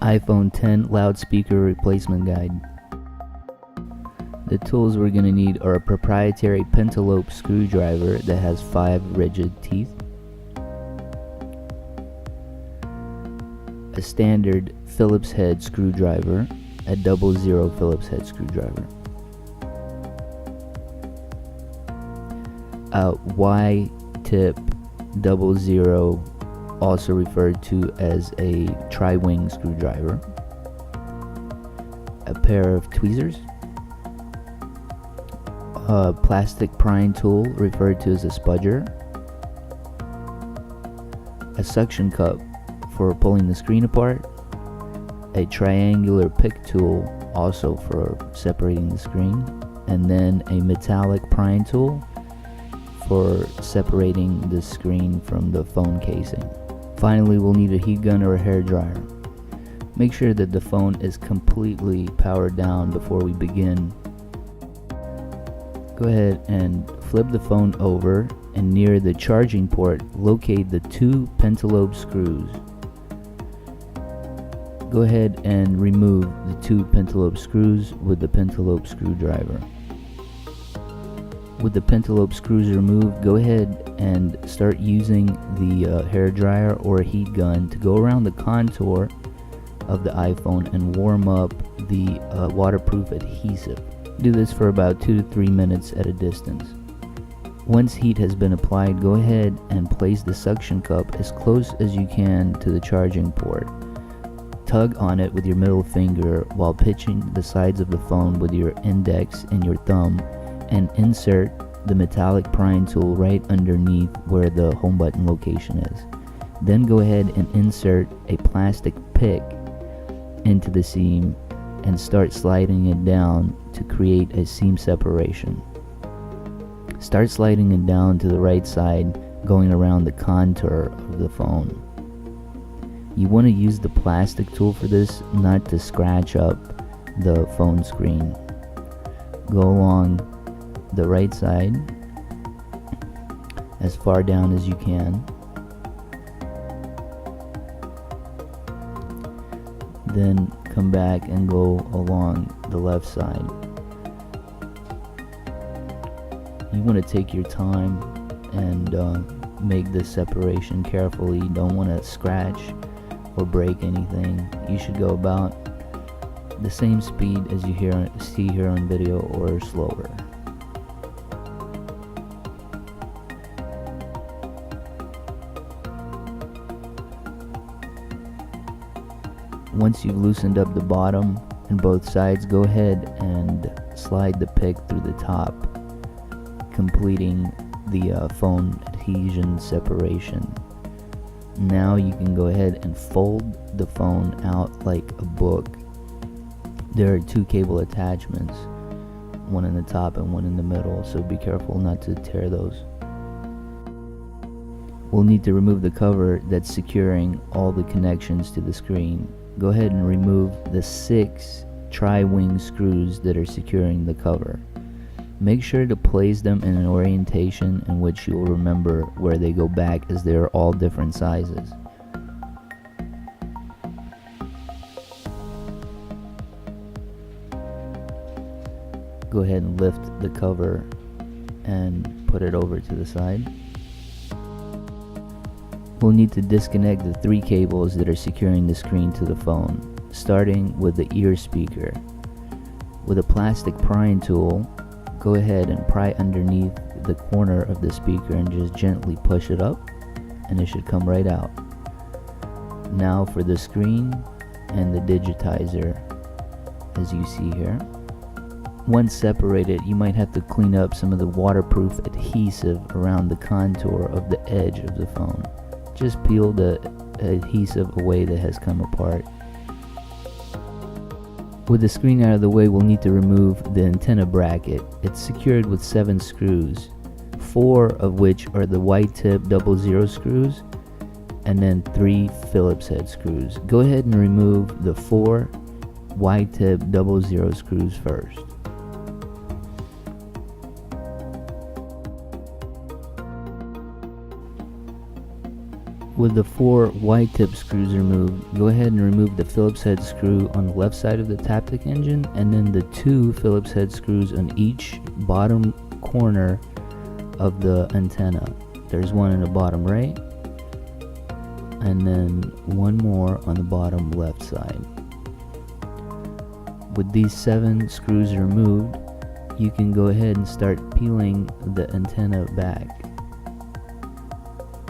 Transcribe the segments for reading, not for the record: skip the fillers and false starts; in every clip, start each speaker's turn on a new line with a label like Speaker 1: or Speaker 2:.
Speaker 1: iPhone 10 loudspeaker replacement guide. The tools we're going to need are a proprietary pentalobe screwdriver that has 5 rigid teeth, a standard Phillips head screwdriver, a 00 Phillips head screwdriver, a Y-tip 00, also referred to as a tri-wing screwdriver, a pair of tweezers, a plastic prying tool referred to as a spudger, a suction cup for pulling the screen apart, a triangular pick tool also for separating the screen, and then a metallic prying tool for separating the screen from the phone casing. Finally, we'll need a heat gun or a hair dryer. Make sure that the phone is completely powered down before we begin. Go ahead and flip the phone over, and near the charging port, locate the 2 pentalobe screws. Go ahead and remove the 2 pentalobe screws with the pentalobe screwdriver. With the pentalobe screws removed, go ahead and start using the hair dryer or heat gun to go around the contour of the iPhone and warm up the waterproof adhesive. Do this for about 2 to 3 minutes at a distance. Once heat has been applied, go ahead and place the suction cup as close as you can to the charging port. Tug on it with your middle finger while pinching the sides of the phone with your index and your thumb, and insert the metallic prying tool right underneath where the home button location is. Then go ahead and insert a plastic pick into the seam and start sliding it down to create a seam separation. Start sliding it down to the right side, going around the contour of the phone. You want to use the plastic tool for this, not to scratch up the phone screen. Go along the right side as far down as you can. Then come back and go along the left side. You want to take your time and make this separation carefully. You don't want to scratch or break anything. You should go about the same speed as you see here on video or slower. Once you've loosened up the bottom and both sides, go ahead and slide the pick through the top, completing the phone adhesion separation. Now you can go ahead and fold the phone out like a book. There are 2 cable attachments, one in the top and one in the middle, so be careful not to tear those. We'll need to remove the cover that's securing all the connections to the screen. Go ahead and remove the 6 tri-wing screws that are securing the cover. Make sure to place them in an orientation in which you'll remember where they go back, as they are all different sizes. Go ahead and lift the cover and put it over to the side. We'll need to disconnect the 3 cables that are securing the screen to the phone, starting with the ear speaker. With a plastic prying tool, go ahead and pry underneath the corner of the speaker and just gently push it up, and it should come right out. Now for the screen and the digitizer, as you see here. Once separated, you might have to clean up some of the waterproof adhesive around the contour of the edge of the phone. Just peel the adhesive away that has come apart. With the screen out of the way, we'll need to remove the antenna bracket. It's secured with 7 screws, 4 of which are the Y-tip 00 screws, and then 3 Phillips head screws. Go ahead and remove the 4 Y-tip 00 screws first. With the 4 Y-tip screws removed, go ahead and remove the Phillips head screw on the left side of the Taptic engine, and then the 2 Phillips head screws on each bottom corner of the antenna. There's one in the bottom right, and then one more on the bottom left side. With these 7 screws removed, you can go ahead and start peeling the antenna back.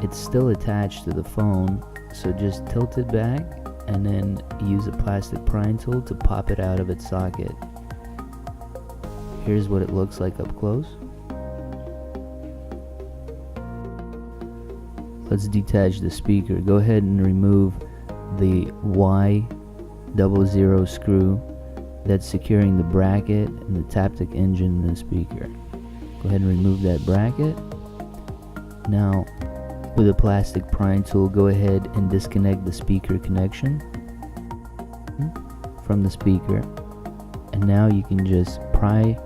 Speaker 1: It's still attached to the phone, so just tilt it back and then use a plastic prying tool to pop it out of its socket. Here's what it looks like up close. Let's detach the speaker. Go ahead and remove the Y00 screw that's securing the bracket and the Taptic engine and the speaker. Go ahead and remove that bracket. Now, with a plastic prying tool, go ahead and disconnect the speaker connection from the speaker. And now you can just pry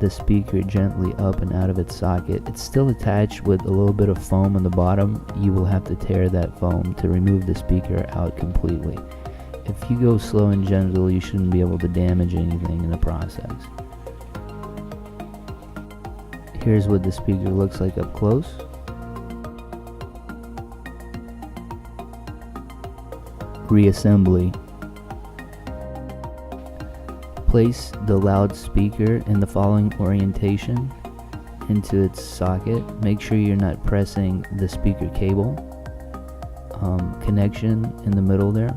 Speaker 1: the speaker gently up and out of its socket. It's still attached with a little bit of foam on the bottom. You will have to tear that foam to remove the speaker out completely. If you go slow and gentle, you shouldn't be able to damage anything in the process. Here's what the speaker looks like up close. Reassembly. Place the loudspeaker in the following orientation into its socket. Make sure you're not pressing the speaker cable connection in the middle there.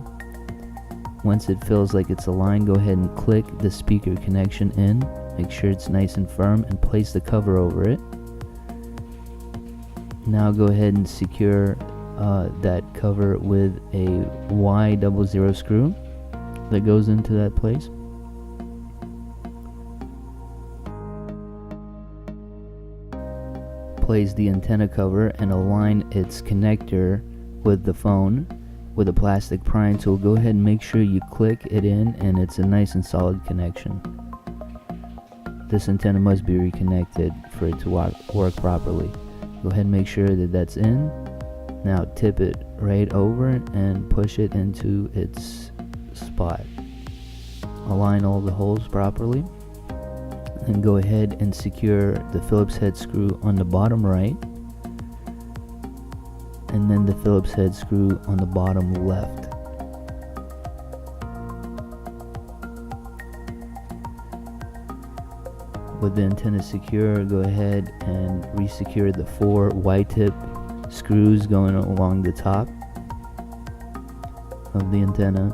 Speaker 1: Once it feels like it's aligned, go ahead and click the speaker connection in. Make sure it's nice and firm and place the cover over it. Now go ahead and secure that cover with a Y00 screw that goes into that place. Place the antenna cover and align its connector with the phone with a plastic prying tool. Go ahead and make sure you click it in and it's a nice and solid connection. This antenna must be reconnected for it to work properly. Go ahead and make sure that that's in. Now tip it right over and push it into its spot. Align all the holes properly. And go ahead and secure the Phillips head screw on the bottom right. And then the Phillips head screw on the bottom left. With the antenna secure, go ahead and resecure the 4 Y-tip screws going along the top of the antenna.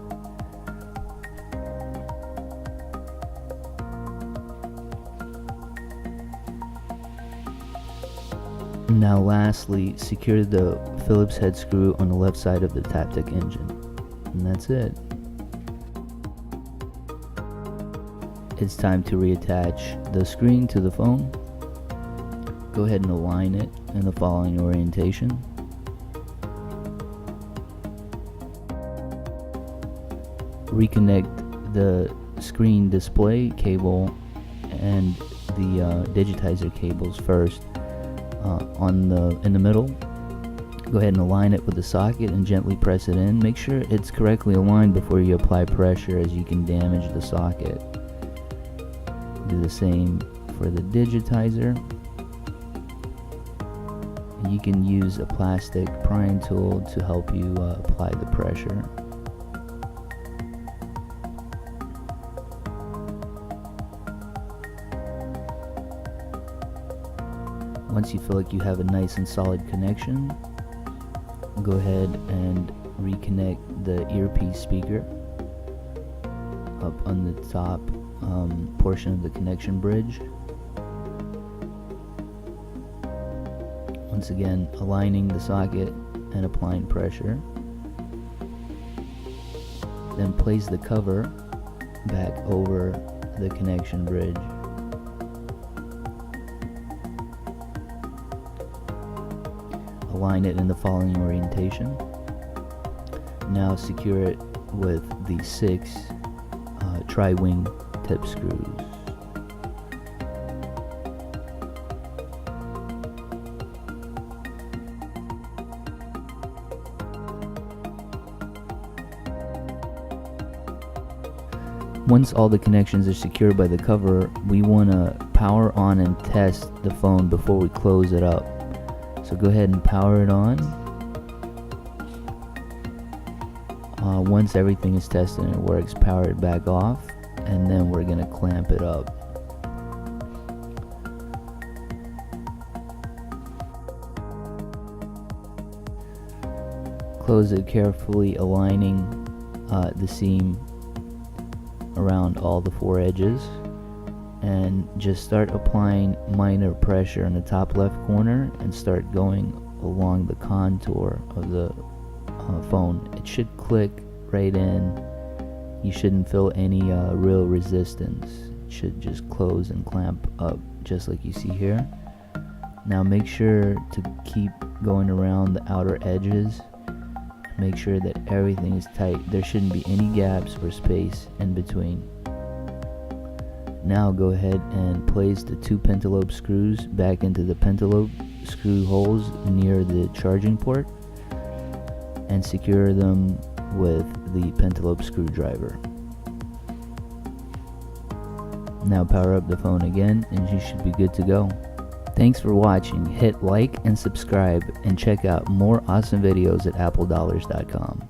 Speaker 1: Now lastly, secure the Phillips head screw on the left side of the Taptic engine. And that's it. It's time to reattach the screen to the phone. Go ahead and align it in the following orientation. Reconnect the screen display cable and the digitizer cables first. In the middle, go ahead and align it with the socket and gently press it in. Make sure it's correctly aligned before you apply pressure, as you can damage the socket. Do the same for the digitizer. You can use a plastic prying tool to help you apply the pressure. Once you feel like you have a nice and solid connection, go ahead and reconnect the earpiece speaker up on the top portion of the connection bridge. Once again, aligning the socket and applying pressure. Then place the cover back over the connection bridge. Align it in the following orientation. Now secure it with the 6 tri-wing tip screws. Once all the connections are secured by the cover, we want to power on and test the phone before we close it up. So go ahead and power it on. Once everything is tested and it works, power it back off, and then we're going to clamp it up. Close it carefully, aligning the seam around all the 4 edges, and just start applying minor pressure in the top left corner and start going along the contour of the phone. It should click right in. You shouldn't feel any real resistance. It should just close and clamp up just like you see here. Now make sure to keep going around the outer edges. Make sure that everything is tight. There shouldn't be any gaps or space in between. Now go ahead and place the 2 pentalobe screws back into the pentalobe screw holes near the charging port and secure them with the pentalobe screwdriver. Now power up the phone again and you should be good to go. Thanks for watching. Hit like and subscribe and check out more awesome videos at appledollars.com.